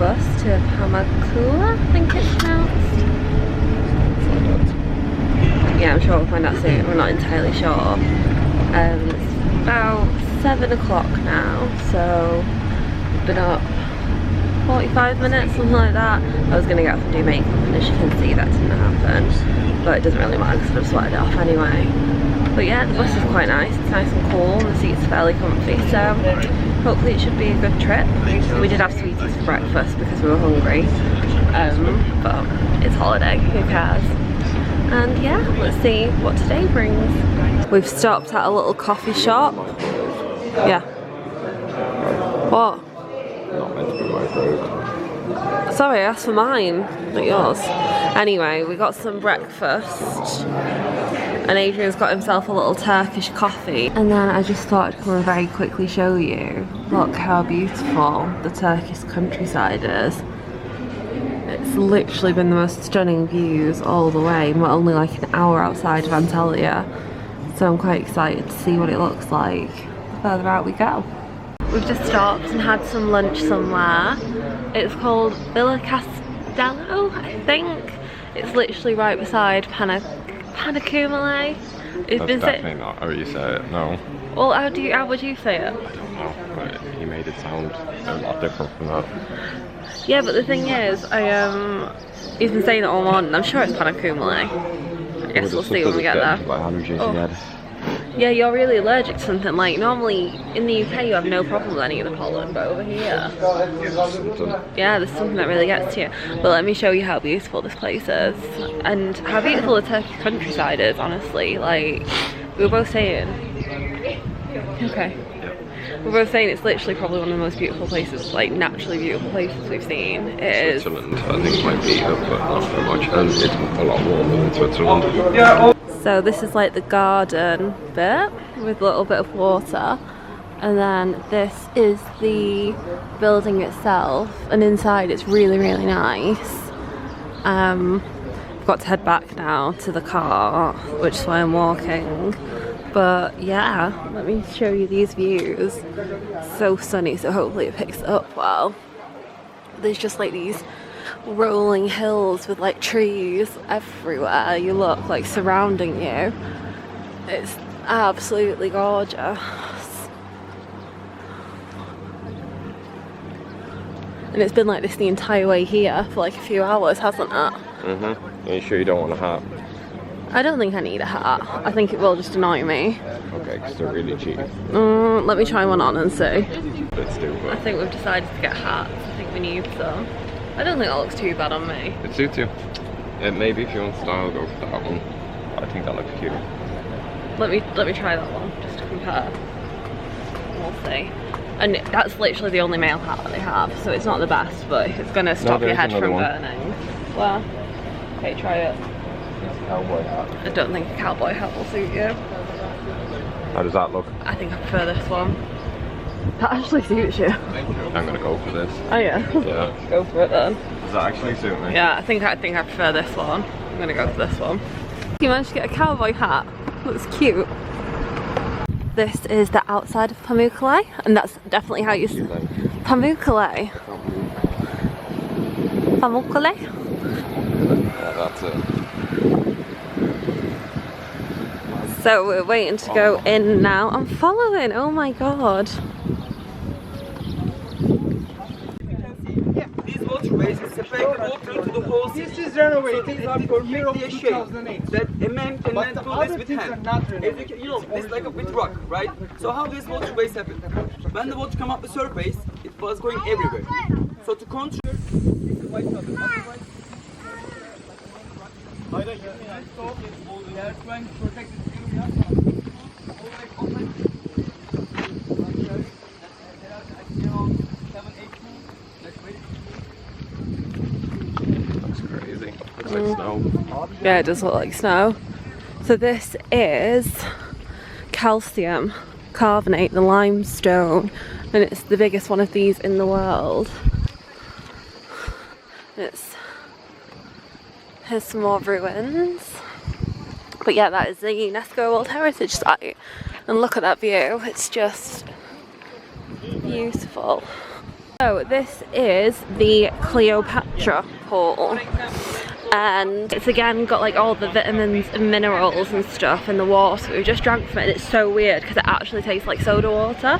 bus to Pamukkale, I think it's pronounced. Yeah, I'm sure we'll find out soon. We're not entirely sure. It's about 7 o'clock now, so we've been up 45 minutes, something like that. I was going to get up and do makeup, and as you can see that didn't happen, but it doesn't really matter because I've sweated it off anyway. But yeah, the bus is quite nice. It's nice and cool, and the seats are fairly comfy, so hopefully it should be a good trip. We did have sweeties for breakfast because we were hungry, but it's holiday, who cares? And yeah, let's see what today brings. We've stopped at a little coffee shop. Yeah. What? Not meant to be my food. Sorry, I asked for mine, not yours. Anyway, we got some breakfast. And Adrian's got himself a little Turkish coffee. And then I just thought I'd come and very quickly show you. Look how beautiful the Turkish countryside is. It's literally been the most stunning views all the way. We're only like an hour outside of Antalya, so I'm quite excited to see what it looks like. The further out we go. We've just stopped and had some lunch somewhere. It's called Villa Castelio, I think. It's literally right beside Pamukkale. That's definitely not how you say it, no. Well, how would you say it? I don't know, but he made it sound a lot different from that. Yeah, but the thing is, he's been saying it all morning. I'm sure it's Pamukkale. I guess we'll see when we get there. Like allergies again. Yeah, you're really allergic to something. Like normally in the UK you have no problem with any of the pollen, but over here, yeah, there's something that really gets to you. But let me show you how beautiful this place is and how beautiful the Turkish countryside is. Honestly, like we were both saying. Okay. We're both saying it's literally probably one of the most beautiful places, like naturally beautiful places we've seen. It is. Switzerland, I think, might be up, but not so much, and it's a lot warmer than Switzerland. So this is like the garden bit with a little bit of water, and then this is the building itself, and inside it's really, really nice. I've got to head back now to the car, which is why I'm walking. But yeah, let me show you these views. So sunny, so hopefully it picks up well. There's just like these rolling hills with like trees everywhere. You look like surrounding you. It's absolutely gorgeous. And it's been like this the entire way here for like a few hours, hasn't it? Mm-hmm. Are you sure you don't want a hat? I don't think I need a hat. I think it will just annoy me. Okay, because they're really cheap. Let me try one on and see. Let's do it. I think we've decided to get hats. I think we need some. I don't think that looks too bad on me. It suits you. Maybe if you want style, go for that one. I think that looks cute. Let me try that one just to compare. We'll see. And that's literally the only male hat that they have, so it's not the best, but it's gonna stop your head from burning. Well, okay, try it. Cowboy hat. I don't think a cowboy hat will suit you. How does that look? I think I prefer this one. That actually suits you. I'm gonna go for this. Oh yeah? Yeah. Go for it then. Does that actually suit me? Yeah, I think I prefer this one. I'm gonna go for this one. You managed to get a cowboy hat. Looks cute. This is the outside of Pamukkale, and that's definitely how you say Pamukkale. Pamukkale? Yeah, that's it. So we're waiting to go in now. I'm following, oh my god. These waterways separate water to the whole city. This is renovated. These are perfectly shaped that a man can then do this with hand. You know, it's like a bit rock, right? So how these waterways happen? When the water come up the surface, it was going everywhere. So to control. They are trying to protect this area. That's crazy. Looks like snow. Yeah, it does look like snow. So this is calcium carbonate, the limestone, and it's the biggest one of these in the world. Here's some more ruins. But yeah, that is the Unesco World Heritage site. And look at that view, it's just beautiful. So this is the Cleopatra pool, and it's again got like all the vitamins and minerals and stuff in the water. We just drank from it and it's so weird because it actually tastes like soda water.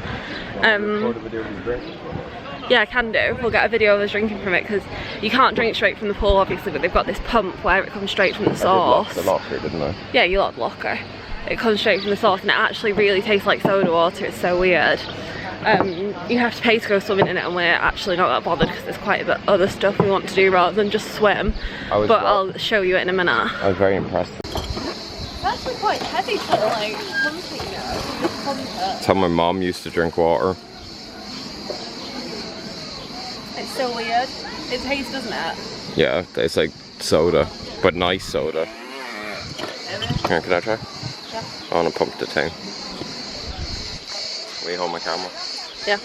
Yeah, I can do. We'll get a video of us drinking from it because you can't drink straight from the pool obviously, but they've got this pump where it comes straight from the source. I did lock the locker, didn't I? Yeah, you locked the locker. It comes straight from the source and it actually really tastes like soda water. It's so weird. You have to pay to go swimming in it, and we're actually not that bothered because there's quite a bit of other stuff we want to do rather than just swim. But I'll show you it in a minute. I was very impressed. It's actually quite heavy to like pump it, you know. Just pump it. That's how my mom used to drink water. It's so weird. It tastes, doesn't it? Yeah, it tastes like soda, but nice soda. Here, can I try? Yeah. I want to pump the thing. Will you hold my camera? Yeah.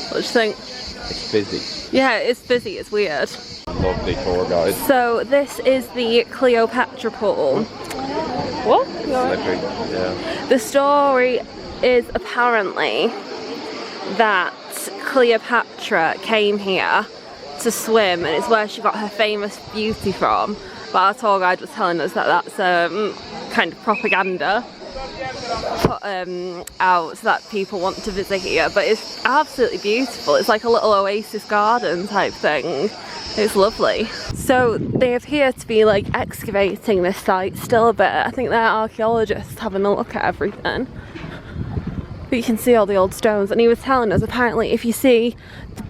What do you think? It's fizzy. Yeah, it's fizzy, it's weird. Lovely tour guide. So this is the Cleopatra pool. What? Slippery, yeah. The story is apparently that Cleopatra came here to swim, and it's where she got her famous beauty from. But our tour guide was telling us that that's kind of propaganda put out so that people want to visit here. But it's absolutely beautiful. It's like a little oasis garden type thing. It's lovely. So they appear to be like excavating this site still a bit. I think they're archaeologists having a look at everything. But you can see all the old stones, and he was telling us apparently if you see the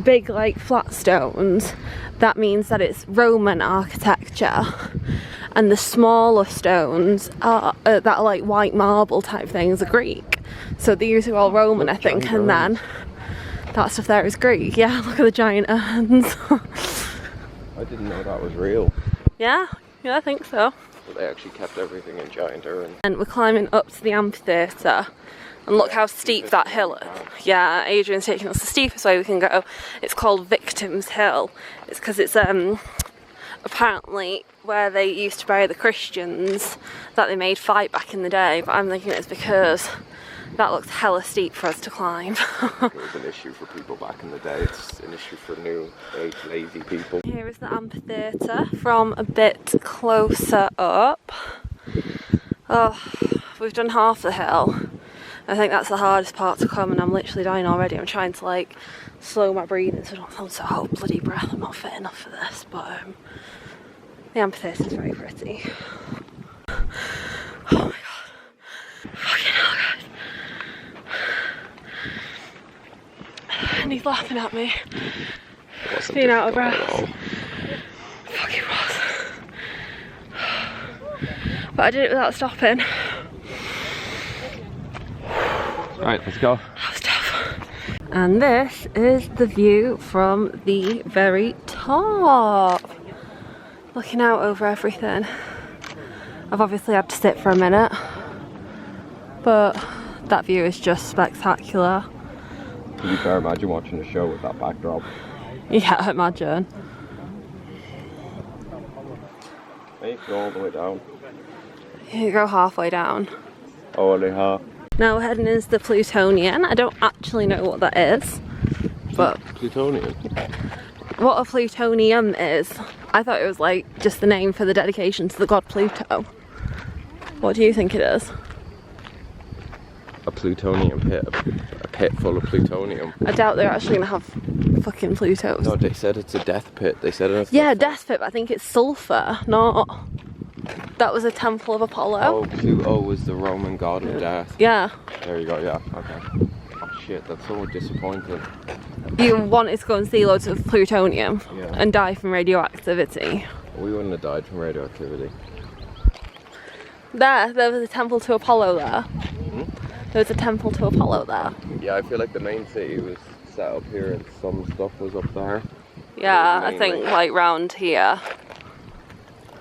big like flat stones, that means that it's Roman architecture, and the smaller stones are that are like white marble type things are Greek. So these are all Roman, I think, and then that stuff there is Greek. Yeah, look at the giant urns. I didn't know that was real. Yeah, I think so. But they actually kept everything in giant urns. And we're climbing up to the amphitheatre. And look how steep that hill is. Yeah, Adrian's taking us the steepest way we can go. It's called Victims' Hill. It's because it's apparently where they used to bury the Christians that they made fight back in the day. But I'm thinking it's because that looks hella steep for us to climb. It was an issue for people back in the day. It's an issue for new age lazy people. Here is the amphitheatre from a bit closer up. Oh, we've done half the hill. I think that's the hardest part to come, and I'm literally dying already. I'm trying to like slow my breathing so I don't hold so whole bloody breath. I'm not fit enough for this, but the amphitheatre is very pretty. Oh my god. Fucking hell, guys. And he's laughing at me. Being out of breath. Fucking was. But I did it without stopping. Alright, let's go. That was tough. And this is the view from the very top. Looking out over everything. I've obviously had to sit for a minute, but that view is just spectacular. To be fair, imagine watching a show with that backdrop. Yeah, imagine. Hey, go all the way down. You go halfway down. Oh, only half. Now we're heading into the Plutonium. I don't actually know what that is, but Plutonium. what a plutonium is. I thought it was like just the name for the dedication to the god Pluto. What do you think it is? A plutonium pit. A pit full of plutonium. I doubt they're actually gonna have fucking Plutos. No, they said it's a death pit. They said it. Yeah, death pit, but I think it's sulphur, not... That was a temple of Apollo. Oh, Pluto was the Roman god of death. Yeah. There you go, yeah, okay. Oh shit, that's so disappointing. You wanted to go and see loads of plutonium and die from radioactivity. We wouldn't have died from radioactivity. There was a temple to Apollo there. There was a temple to Apollo there. Yeah, I feel like the main city was set up here and some stuff was up there. Yeah, I think like round here.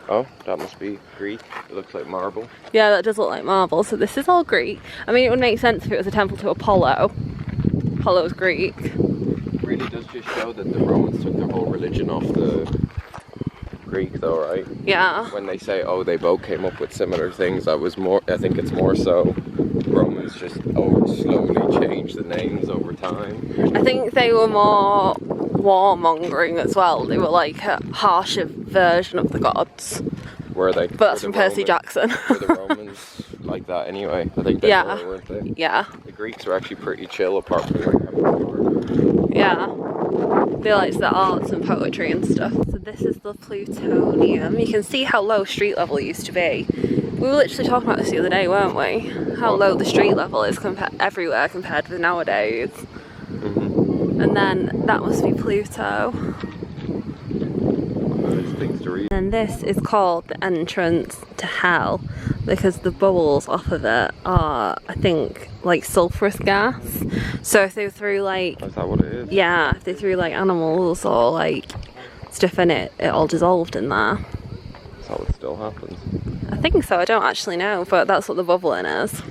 Oh, that must be Greek. It looks like marble. Yeah, that does look like marble. So this is all Greek. I mean, it would make sense if it was a temple to Apollo. Apollo's Greek. It really does just show that the Romans took their whole religion off the Greek though, right? Yeah. When they say, oh, they both came up with similar things, I think it's more so Romans just slowly changed the names over time. I think they were more warmongering as well. They were like a harsher version of the gods. Were they? But that's from Percy Jackson. Were the Romans like that anyway? I think they were, weren't they? Yeah. The Greeks were actually pretty chill apart from like having Yeah. They liked the arts and poetry and stuff. So this is the Plutonium. You can see how low street level used to be. We were literally talking about this the other day, weren't we? How low the street level is everywhere compared with nowadays. Mm-hmm. And then that must be Pluto. things to read. And this is called the entrance to hell because the bubbles off of it are, I think, like sulphurous gas. So if they threw like... Is that what it is? Yeah, if they threw like animals or like stuff in it, it all dissolved in there. Is that what still happens? I think so, I don't actually know, but that's what the bubbling is.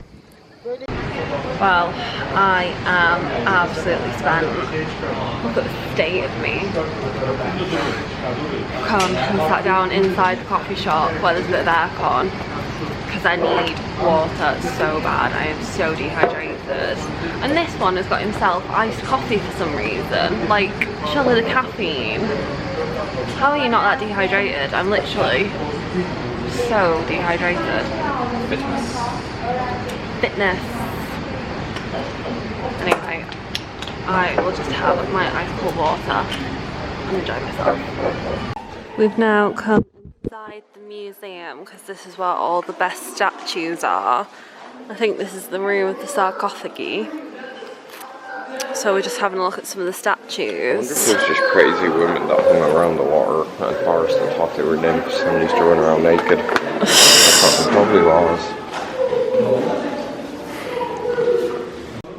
Well, I am absolutely spent. Look at the state of me. Come and sat down inside the coffee shop where there's a bit of aircon because I need water so bad. I am so dehydrated. And this one has got himself iced coffee for some reason. Like, surely the caffeine. How are you not that dehydrated? I'm literally so dehydrated. Fitness. Anyway, I will just have my ice cold water and enjoy myself. We've now come inside the museum because this is where all the best statues are. I think this is the room with the sarcophagi. So we're just having a look at some of the statues. I wonder if there's just crazy women that hung around the water and forest and thought they were nymphs and used to run around naked. That probably was.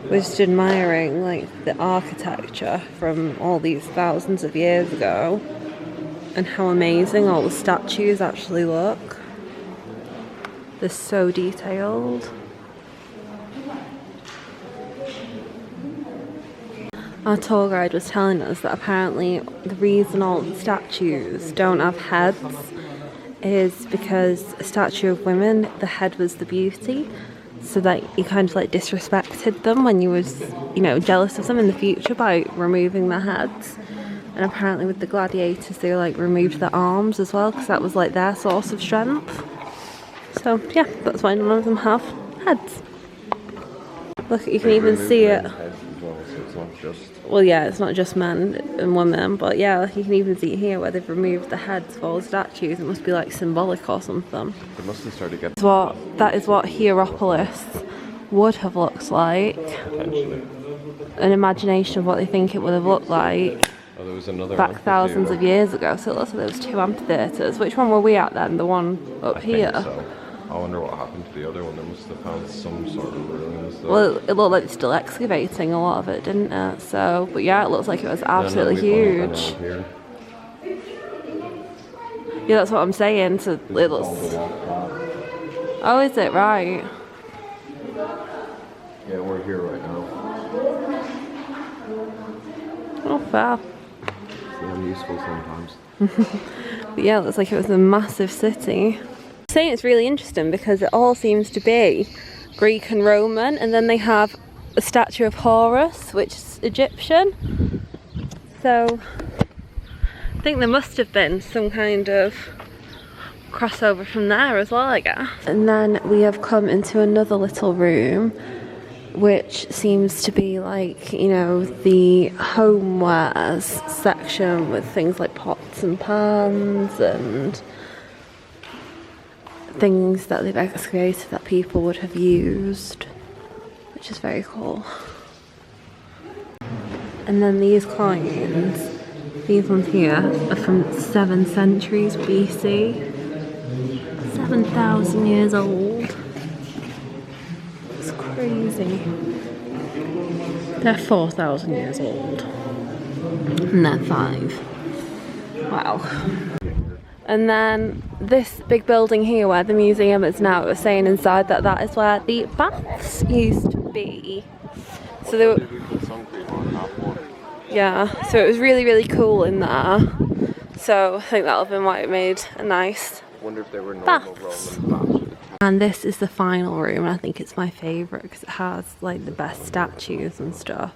We're just admiring like the architecture from all these thousands of years ago and how amazing all the statues actually look. They're so detailed. Our tour guide was telling us that apparently the reason all the statues don't have heads is because a statue of women, the head was the beauty. So that you kind of like disrespected them when you was, you know, jealous of them in the future by removing their heads. And apparently with the gladiators they like removed their arms as well because that was like their source of strength. So yeah, that's why none of them have heads. Look, you can even see it. Well, yeah, it's not just men and women, but yeah, you can even see here where they've removed the heads of all the statues. It must be like symbolic or something. They must have started getting... That is what Hierapolis would have looked like. Potentially. An imagination of what they think it would have looked like Oh, there was another back thousands of years ago. So it looks like there was two amphitheatres. Which one were we at then? The one up here? I think so. I wonder what happened to the other one. They must have found some sort of ruins. Well, it looked like it's still excavating a lot of it, didn't it? So, but yeah, it looks like it was absolutely huge. Yeah, that's what I'm saying. So it looks... Oh, is it? Right. Yeah, we're here right now. Oh, fair. It's unuseful sometimes. But yeah, it looks like it was a massive city. I'm saying it's really interesting because it all seems to be Greek and Roman, and then they have a statue of Horus, which is Egyptian. So I think there must have been some kind of crossover from there as well, I guess. And then we have come into another little room which seems to be like, you know, the homewares section with things like pots and pans and things that they've excavated that people would have used, which is very cool. And then these coins, these ones here, are from 7 centuries BC. 7,000 years old. It's crazy. They're 4,000 years old. And they're 5. Wow. And then this big building here where the museum is now, it was saying inside that that is where the baths used to be. So they were... Yeah, so it was really, really cool in there. So I think that'll have been why it made a nice Wonder if they were normal baths. Roman baths. And this is the final room, and I think it's my favourite because it has like the best statues and stuff.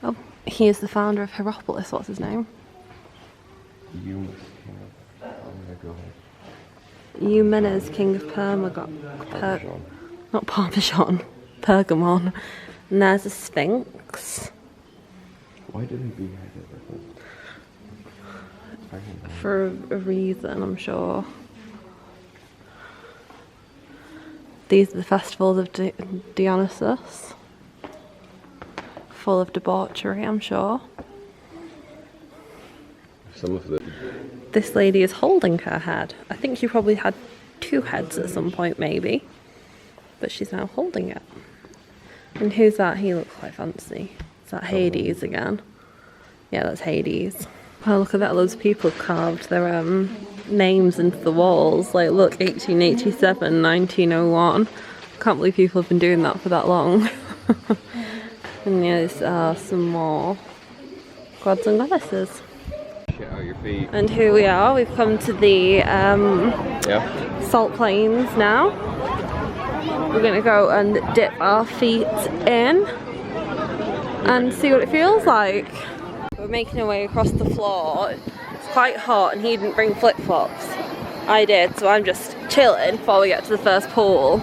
Oh, he is the founder of Hierapolis. What's his name? Eumenes, king of Pergamon. Not Parmesan. Pergamon. And there's a sphinx. Why didn't he behead it? For a reason, I'm sure. These are the festivals of Dionysus. Full of debauchery, I'm sure. Some of the... This lady is holding her head. I think she probably had two heads at some point, maybe. But she's now holding it. And who's that? He looks quite fancy. Is that Hades again? Yeah, that's Hades. Oh, look at that. Loads of people have carved their names into the walls. Like, look, 1887, 1901. Can't believe people have been doing that for that long. And yes, some more gods and goddesses. Shit out your feet. And here we are. We've come to the salt plains now. We're going to go and dip our feet in and see what it feels like. We're making our way across the floor. It's quite hot and he didn't bring flip-flops. I did, so I'm just chilling before we get to the first pool.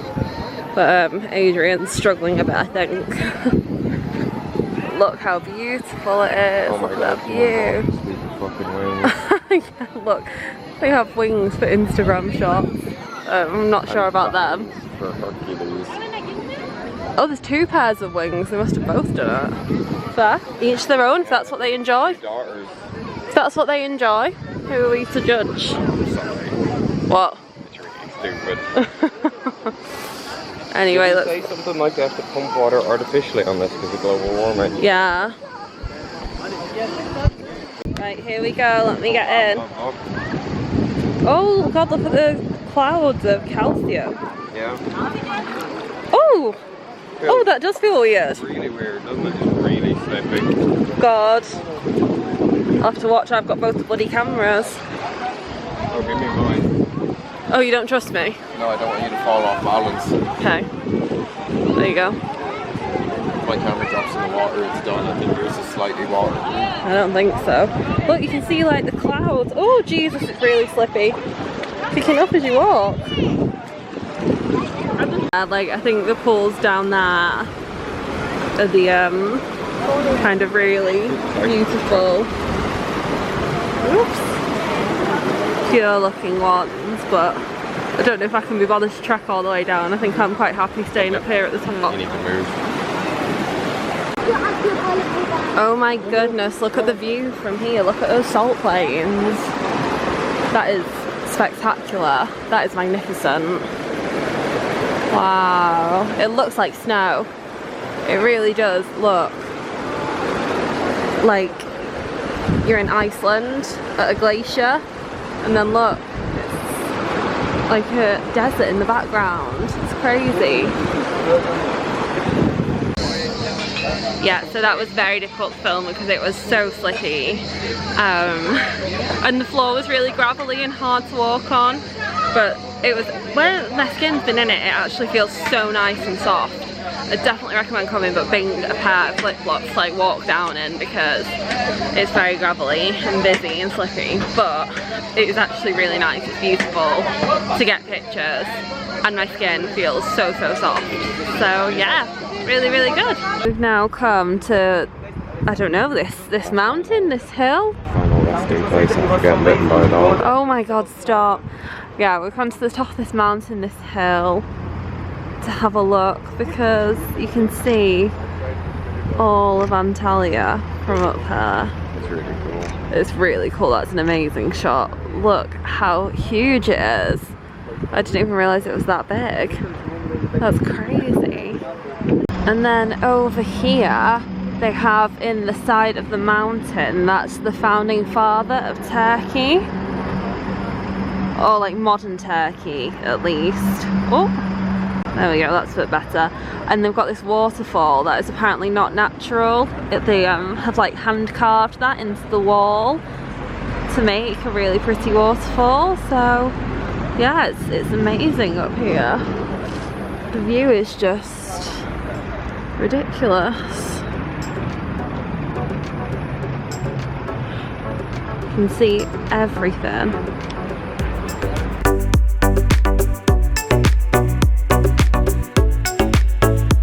But Adrian's struggling a bit, I think. Look how beautiful it is. Oh my Look God, at that view. Fucking wings. Yeah, look, they have wings for Instagram shots. I'm not sure about them. For Hercules. Oh, there's two pairs of wings. They must have both done it. Fair. Each their own, if that's what they enjoy. Daughters. If that's what they enjoy, who are we to judge? Sorry. What? It's really stupid. Anyway, Did look. you say something like they have to pump water artificially on this because of global warming? Yeah. Right, here we go. Let me get in. Oh God, look at the clouds of calcium. Yeah. Oh! Oh, that does feel weird. It's really weird, doesn't it? It's really slippy. God. I'll have to watch. I've got both the bloody cameras. Oh, give me mine. Oh, you don't trust me? No, I don't want you to fall off balance. Okay. There you go. If my camera drops in the water, it's done. I think yours is slightly water. I don't think so. Look, you can see like the clouds. Oh Jesus, it's really slippy. Picking up as you walk. Like, I think the pools down there are the kind of really beautiful, pure looking ones, but I don't know if I can be bothered to trek all the way down. I think I'm quite happy staying up here at the top. You need to move. Oh my goodness, look at the view from here. Look at those salt plains. That is spectacular. That is magnificent. Wow. It looks like snow. It really does look like you're in Iceland at a glacier, and then look, it's like a desert in the background. It's crazy. Yeah, so that was very difficult to film because it was so slippy, and the floor was really gravelly and hard to walk on, but it was, when my skin's been in it, it actually feels so nice and soft. I definitely recommend coming, but bring a pair of flip-flops to like walk down in because it's very gravelly and busy and slippy, but it is actually really nice. It's beautiful to get pictures and my skin feels so soft. So yeah, really good. We've now come to, I don't know, this mountain, this hill. Final resting place after getting bitten by a dog. Oh my God, stop. Yeah, we've come to the top of this mountain, this hill, to have a look because you can see all of Antalya from up here. It's really cool. It's really cool. That's an amazing shot. Look how huge it is. I didn't even realise it was that big. That's crazy. And then over here they have in the side of the mountain, that's the founding father of Turkey. Or like modern Turkey at least. Oh, there we go, that's a bit better. And they've got this waterfall that is apparently not natural. They have like hand carved that into the wall to make a really pretty waterfall. So yeah, it's amazing up here. The view is just ridiculous. You can see everything.